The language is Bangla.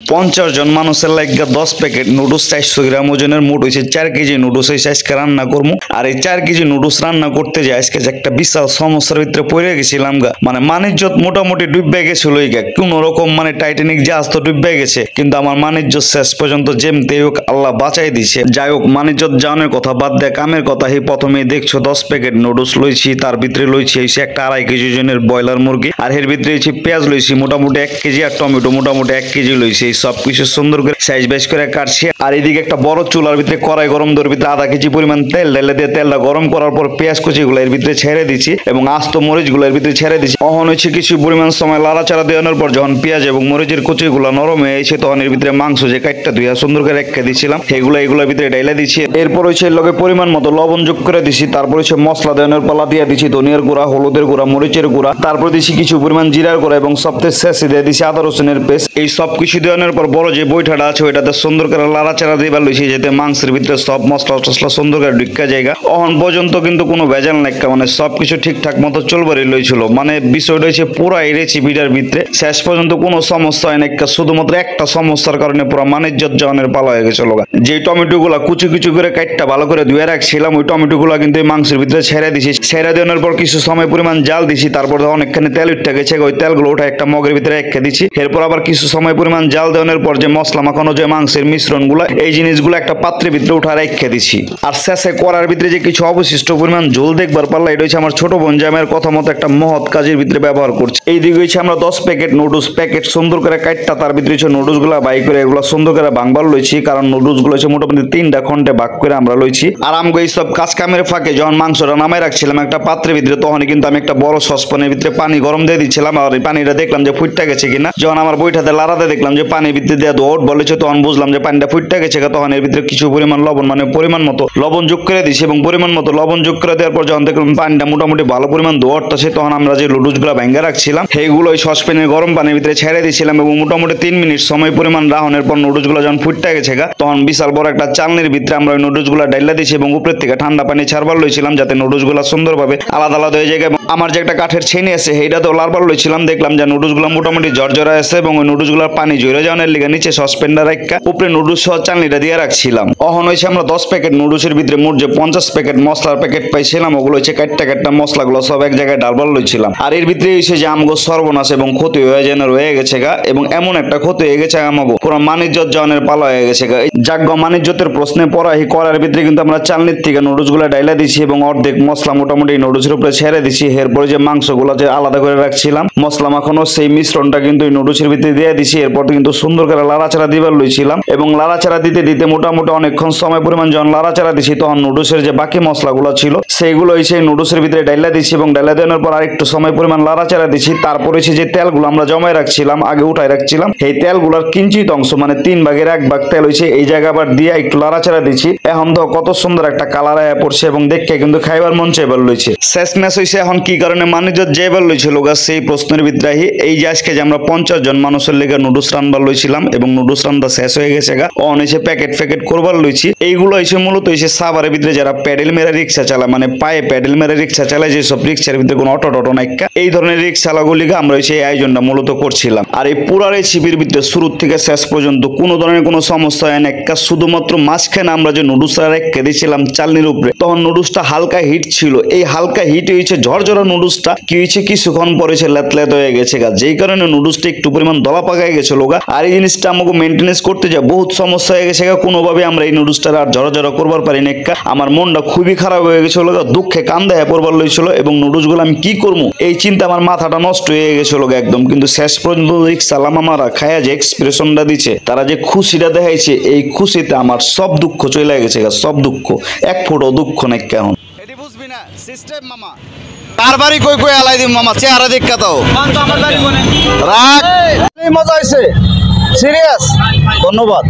50 জন মানুষের লাগা 10 প্যাকেট নুডলস 400 গ্রাম ওজনের মোট হয়েছে 4 কেজি নুডলস এই আজকে রান্না করবো। আর এই 4 কেজি নুডলস রান্না করতে যাই আজকে একটা বিশাল সমস্যার ভিতরে পড়ে গেছিলাম গা। মানে মানিজ্যত মোটামুটি ডুববে গেছিল কোন রকম মানে টাইটানিক জাহাজ তো ডুববে গেছে, কিন্তু আমার মানিজ্য শেষ পর্যন্ত যেমতে হোক আল্লাহ বাঁচাই দিছে। যাই হোক, মানিজ্যত জানের কথা বাদ দেয়, কামের কথা হি প্রথমেই দেখছো 10 প্যাকেট নুডলস লইছি, তার ভিতরে লইছি এসে একটা 2.5 কেজি ওজনের ব্রয়লার মুরগি, আর এর ভিতরে পেঁয়াজ লইছি মোটামুটি 1 কেজি, আর টমেটো মোটামুটি 1 কেজি লইছি। সবকিছু সুন্দর করে সাইজ বেশ করে কাটছি। আর এদিকে একটা বড় চুলার ভিতরে কড়াই গরম দেওয়ার ভিতরে 1/2 কেজি পরিমাণ তেল ঢেলে দিয়ে তেলটা গরম করার পর পেঁয়াজ কুচি গুলো এর ভিতরে ছেড়ে দিচ্ছি এবং আস্ত মরিচ গুলো এর ভিতরে ছেড়ে দিচ্ছি। অহন হচ্ছে কিছু পরিমাণ সময় লাড়াচাড়া দেওয়ানোর পর যখন পেঁয়াজ এবং মরিচের কুচি গুলো নরম হয়ে এসে তখন এর ভিতরে মাংস যে কাটটা ধুইয়া সুন্দর করে রেখে দিয়েছিলাম এগুলোর ভিতরে ঢেলে দিচ্ছি। এরপর হচ্ছে লগে পরিমাণ মতো লবণ যোগ করে দিচ্ছি। তারপর হচ্ছে মশলা দেওয়ানোর পালা দিয়ে দিচ্ছি ধনিয়ার গুঁড়া, হলুদের গুঁড়া, মরিচের গুঁড়া, তারপর দিচ্ছি কিছু পরিমাণ জিরার গুঁড়া এবং সবচেয়ে শেষে দিয়ে দিচ্ছি আদা রসুনের পেস্ট। এই সব কিছু দেওয়ানোর পর বড় যে বইটাটা আছে ওইটাতে সুন্দর করে লাড়াচাড়া দিবার লইছি যাতে মাংসের ভিতরে সব মশলা টসলা সুন্দর করে ঢুকা জায়গা। অহন পর্যন্ত কিন্তু কোনো ভেজাল নাই, মানে সবকিছু ঠিকঠাক মতো চলবারই লইছিল। মানে বিষয়টা হচ্ছে পুরো এই রেসিপিটার ভিতরে শেষ পর্যন্ত কোনো সমস্যা হয় না, শুধুমাত্র একটা সমস্যার কারণে পুরো মানিজ্যত জানের পালা হয়ে গেছিল। যে টমেটো গুলা কুচি কুচি করে কাটটা ভালো করে ধুয়ে রাখছিলাম ওই টমেটো গুলা কিন্তু এই মাংসের ভিতরে ছেড়ে দিছি। ছেড়ে দেওয়ার পর কিছু সময় পরিমাণ জাল দিছি, তারপর অনেকখানি তেল উঠে গেছে ওই তেলগুলো উঠে একটা মগের ভিতরে রেখে দিচ্ছি। এরপর আবার কিছু সময় পরিমাণ জাল দেওয়ার পর যে মশলা মাখানো যে মাংসের মিশ্রণ গুলা এই জিনিসগুলো একটা পাত্রের ভিতরে উঠা রেখে দিচ্ছি। আর শেষে করার ভিতরে যে কিছু অবশিষ্ট পরিমাণ ঝোল দেখবার পারলা এটা হচ্ছে আমার ছোট বোন জামের কথা মতো একটা মহৎ কাজের ভিতরে ব্যবহার করছি। এই দিকে হচ্ছে আমরা 10 প্যাকেট নুডলস প্যাকেট সুন্দর করে কাটটা তার ভিতরে হচ্ছে নুডলস গুলা বাই করে এগুলো সুন্দর করে ভাঙবার লইছি, কারণ নুডলস গুলো হচ্ছে মোটামুটি 3টা খন্ডে ভাগ করে আমরা লইছি। আর আমগো এই সব কাজ কামের ফাঁকে যখন মাংসটা নামাই রাখছিলাম একটা পাত্রের ভিতরে তখন কিন্তু আমি একটা বড় সসপ্যানের ভিতরে পানি গরম দিয়ে দিচ্ছিলাম। আর এই পানিটা দেখলাম যে ফুটটা গেছে কিনা, যখন আমার বইটাতে লাড়াতে দেখলাম যে পানির ভিতরে দেওয়া দৌড় বলেছে তখন বুঝলাম যে পানিটা ফুটটা গেছে। তখন এর ভিতরে কিছু পরিমাণ লবণ মানে পরিমাণ মতো লবণ যোগ করে দিছি এবং পরিমাণ মতো লবণ যোগ করে দেওয়ার পর যখন দেখলাম পানিটা মোটামুটি ভালো পরিমাণ দৌড়তেছে তখন আমরা যে নুডলস গুলা ভেঙে রাখছিলাম সেইগুলো ওই সসপ্যানের গরম পানির ভিতরে ছেড়ে দিয়েছিলাম এবং মোটামুটি 3 মিনিট সময় পরিমাণ রাহনের পর নুডলস গুলো যখন ফুটটা গেছে তখন বিশাল বড় একটা চালনির ভিতরে আমরা ওই নুডলস গুলা ডাইলা দিয়েছি এবং উপরের থেকে ঠান্ডা পানি ছাড়বার লইছিলাম যাতে নুডলস গুলা সুন্দরভাবে আলাদা আলাদা হয়ে যায়। আমার যে একটা কাঠের ছেনি আছে সেইটাতেও লারবার লইছিলাম, দেখলাম যে নুডলস গুলা মোটামুটি জর্জরা আছে এবং ওই নুডলস গুলার পানি জড়ে যাওয়ার লিগে নিচে সসপ্যানটা রাখা উপরে নুডলস সহ চালনিটা দিয়ে রাখছিলাম। অহন হয়েছে আমরা 10 প্যাকেট নুডলসের ভিতরে মোট যে 50 প্যাকেট মশলার প্যাকেট পাইছিলাম ওগুলো হচ্ছে কাটটা মশলাগুলো সব এক জায়গায় ডালবার লইছিলাম। আর এর ভিতরে এসে যে আমগো সর্বনাশ এবং ক্ষতি হয়ে যেন রয়ে গেছে এবং এমন একটা ক্ষতি হয়ে গেছে আমাগো পুরো মানিজ্যত জানের পালা হয়ে গেছে যাগ্য মানিজ্যতের প্রশ্নে পড়াই করার ভিতরে কিন্তু আমরা চালনির থেকে নুডলস গুলা ডাইলা দিছি এবং অর্ধেক মশলা মোটামুটি নুডলসের উপরে ছেড়ে দিছি। এরপরে যে মাংসগুলো যে আলাদা করে রাখছিলাম মশলা মাখানো সেই মিশ্রণটা কিন্তু এই নুডলসের ভিতরে দিয়ে দিছি। এরপর কিন্তু সুন্দর করে লাড়াচাড়া দিবার লইছিলাম এবং লাড়াচাড়া দিতে দিতে মোটামুটি অনেকক্ষণ সময় পরিমাণ যখন লাড়াচাড়া দিছি তখন নুডলসের যে বাকি মশলাগুলো ছিল সেইগুলো সেই নুডলসের ভিতরে ডাইলা দিছি এবং ডাইলা দেওয়ার পর আরেকটু সময় পরিমাণ লাড়াচাড়া দিছি। তারপরে যে তেলগুলো আমরা জমায় রাখছিলাম আগে উঠাই রাখছিলাম এই তেলগুলোর কিঞ্চিত অংশ মানে 3 ভাগের 1 ভাগ তেল হয়েছে এই জায়গা আবার দিয়ে একটু লাড়াচাড়া দিচ্ছি। এখন তো কত সুন্দর একটা কালার আয়া পড়ছে এবং দেখে কিন্তু খাইবার মন চাইবার লইছে। শেষ ম্যাচ হয়েছে এখন কি কারণে মানিজ্যত যাইবার লইছিল সেই প্রশ্নের ভিতরে এই যে আজকে যে আমরা 50 জন মানুষের লেগে নুডলস রান্নার লইছিলাম এবং নুডলস রান্না শেষ হয়ে গেছে অন এসে প্যাকেট করবার লইছি। এইগুলো এসে মূলত এসে সাভারের ভিতরে যারা প্যাডেল মেরে রিক্সা চালায় মানে পায়ে প্যাডেল মেরে রিক্সা চালায় যেসব রিক্সার ভিতরে কোনো অটো নাইকা এই ধরনের রিক্সাগুলিকে আমরা সেই আয়োজনটা মূলত করছিলাম। আর এই পুরা রেসিপির ভিতরে শুরু থেকে শেষ পর্যন্ত কোনো ধরনের কোনো সমস্যা হয় না, শুধুমাত্র মাঝখানে আমরা যে নুডলসটা রেখে দিয়েছিলাম চালনির উপরে তখন নুডলসটা হালকা হিট ছিল। এই হালকা হিট হয়েছে ঝরঝরা নুডলসটা কি হয়েছে কিছুক্ষণ পরে সে লেতলেত হয়ে গেছে যেই কারণে নুডলসটা একটু পরিমাণ দলা পাকায় গেছিল আর এই জিনিসটা আমাকে মেনটেনেন্স করতে যা বহুত সমস্যা হয়ে গেছে কোনোভাবে আমরা এই নুডলসটা আর ঝরঝরা করবার পারি না। আমার মনটা খুবই খারাপ হয়ে গেছিল দুঃখে কান্দা হয়ে পড়বার লইছিল এবং নুডলসগুলো আমি কি করবো এই চিন্তা আমার মাথাটা নষ্ট হয়ে গেছিল একদম। কিন্তু শেষ পর্যন্ত রিক্সালাম আমারা খায়া যে এক্সপ্রেশনটা দিচ্ছে তারা যে খুশিটা দেখাইছে এই খুশিতে আমার সব দুঃখ চলে গেছে সব দুঃখ এক ফোঁটাও দুঃখ নাই। কেমন এটি বুঝবি না সিস্টেম মামা তার বাড়ি কই আলাই দিম মামা চেহারা দেখা দাও রাগ মজা হয়েছে সিরিয়াস ধন্যবাদ।